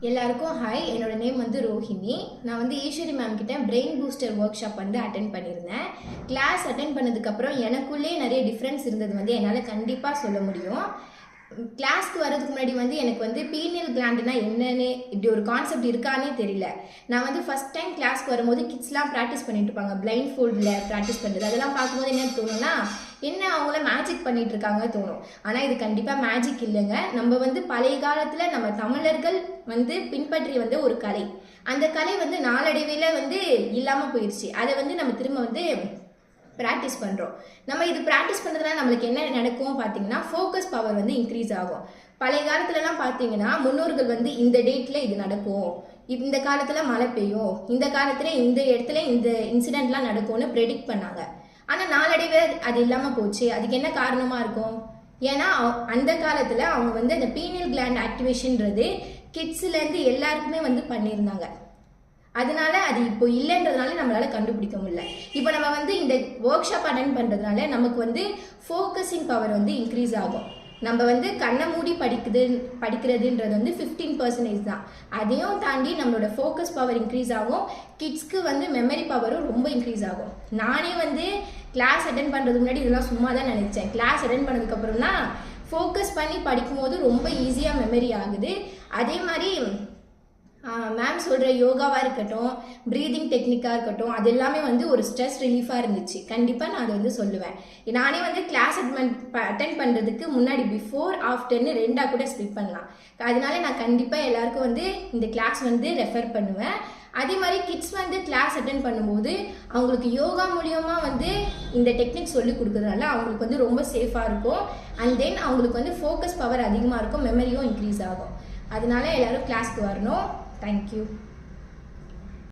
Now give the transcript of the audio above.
எல்லாருக்கும் ஹாய். என்னோட நேம் வந்து ரோஹிணி. நான் வந்து ஈஸ்வரி மேம் கிட்ட பிரெயின் பூஸ்டர் ஒர்க் ஷாப் வந்து அட்டென்ட் பண்ணியிருந்தேன். கிளாஸ் அட்டென்ட் பண்ணதுக்கப்புறம் எனக்குள்ளே நிறைய டிஃப்ரென்ஸ் இருந்தது வந்து என்னால் கண்டிப்பாக சொல்ல முடியும். கிளாஸ்க்கு வரதுக்கு முன்னாடி வந்து எனக்கு வந்து பீனியல் கிளாண்டுனா என்னன்னு இப்படி ஒரு கான்செப்ட் இருக்கானே தெரியல. நான் வந்து ஃபஸ்ட் டைம் கிளாஸ்க்கு வரும்போது கிட்ஸ்லாம் ப்ராக்டிஸ் பண்ணிட்டு இருப்பாங்க, பிளைண்ட் ஃபோல்டில் ப்ராக்டிஸ் பண்ணுறது. அதெல்லாம் பார்க்கும்போது என்ன தோணும்னா, என்ன அவங்கள மேஜிக் பண்ணிட்டு இருக்காங்க தோணும். ஆனால் இது கண்டிப்பாக மேஜிக் இல்லைங்க. நம்ம வந்து பழைய காலத்தில் நம்ம தமிழர்கள் வந்து பின்பற்றி வந்து ஒரு கலை, அந்த கலை வந்து நாளடைவில் வந்து இல்லாமல் போயிடுச்சு. அதை வந்து நம்ம திரும்ப வந்து ப்ராக்டிஸ் பண்ணுறோம். நம்ம இது ப்ராக்டிஸ் பண்ணுறதுனால நம்மளுக்கு என்ன நடக்கும் பார்த்தீங்கன்னா, ஃபோக்கஸ் பவர் வந்து இன்க்ரீஸ் ஆகும். பழைய காலத்துலலாம் பார்த்தீங்கன்னா முன்னோர்கள் வந்து இந்த டேட்டில் இது நடக்கும், இந்த காலத்தில் மழை பெய்யும், இந்த காலத்தில் இந்த இடத்துல இந்த இன்சிடெண்ட்லாம் நடக்கும்னு ப்ரெடிக்ட் பண்ணாங்க. ஆனால் நாளடைவில் அது இல்லாமல் போச்சு. அதுக்கு என்ன காரணமாக இருக்கும்? ஏன்னா அந்த காலத்தில் அவங்க வந்து அந்த பீனியல் கிளாண்ட் ஆக்டிவேஷன்றது கிட்ஸ்லேருந்து எல்லாருக்குமே வந்து பண்ணியிருந்தாங்க. அதனால அது இப்போ இல்லைன்றதுனால நம்மளால கண்டுபிடிக்க முடியல. இப்போ நம்ம வந்து இந்த ஒர்க் ஷாப் அட்டென்ட் பண்ணுறதுனால நமக்கு வந்து ஃபோக்கஸிங் பவர் வந்து இன்க்ரீஸ் ஆகும். நம்ம வந்து கண்ணை மூடி படிக்கிறதுன்றது வந்து 15% தான். அதையும் தாண்டி நம்மளோட ஃபோக்கஸ் பவர் இன்க்ரீஸ் ஆகும். கிட்ஸ்க்கு வந்து மெமரி பவரும் ரொம்ப இன்க்ரீஸ் ஆகும். நானே வந்து கிளாஸ் அட்டென்ட் பண்ணுறதுக்கு முன்னாடி இதெல்லாம் சும்மா தான் நினச்சேன். கிளாஸ் அட்டென்ட் பண்ணதுக்கப்புறம் தான் ஃபோக்கஸ் பண்ணி படிக்கும்போது ரொம்ப ஈஸியாக மெமரி ஆகுது. அதே மாதிரி மேம் சொல்கிற யோகாவாக இருக்கட்டும், ப்ரீதிங் டெக்னிக்காக இருக்கட்டும், அது எல்லாமே வந்து ஒரு ஸ்ட்ரெஸ் ரிலீஃபாக இருந்துச்சு. கண்டிப்பாக நான் அதை வந்து சொல்லுவேன். நானே வந்து கிளாஸ் அட்டென்ட் பண்ணுறதுக்கு முன்னாடி பிஃபோர் ஆஃப்டர்னு ரெண்டாக கூட ஸ்பிட் பண்ணலாம். அதனால நான் கண்டிப்பாக எல்லாருக்கும் வந்து இந்த கிளாஸ் வந்து ரெஃபர் பண்ணுவேன். அதே மாதிரி கிட்ஸ் வந்து கிளாஸ் அட்டென்ட் பண்ணும்போது அவங்களுக்கு யோகா மூலியமாக வந்து இந்த டெக்னிக் சொல்லி கொடுக்குறதுனால அவங்களுக்கு வந்து ரொம்ப சேஃபாக இருக்கும். அண்ட் தென் அவங்களுக்கு வந்து ஃபோக்கஸ் பவர் அதிகமாக இருக்கும், மெமரியும் இன்க்ரீஸ் ஆகும். அதனால எல்லாரும் கிளாஸ்க்கு வரணும். Thank you.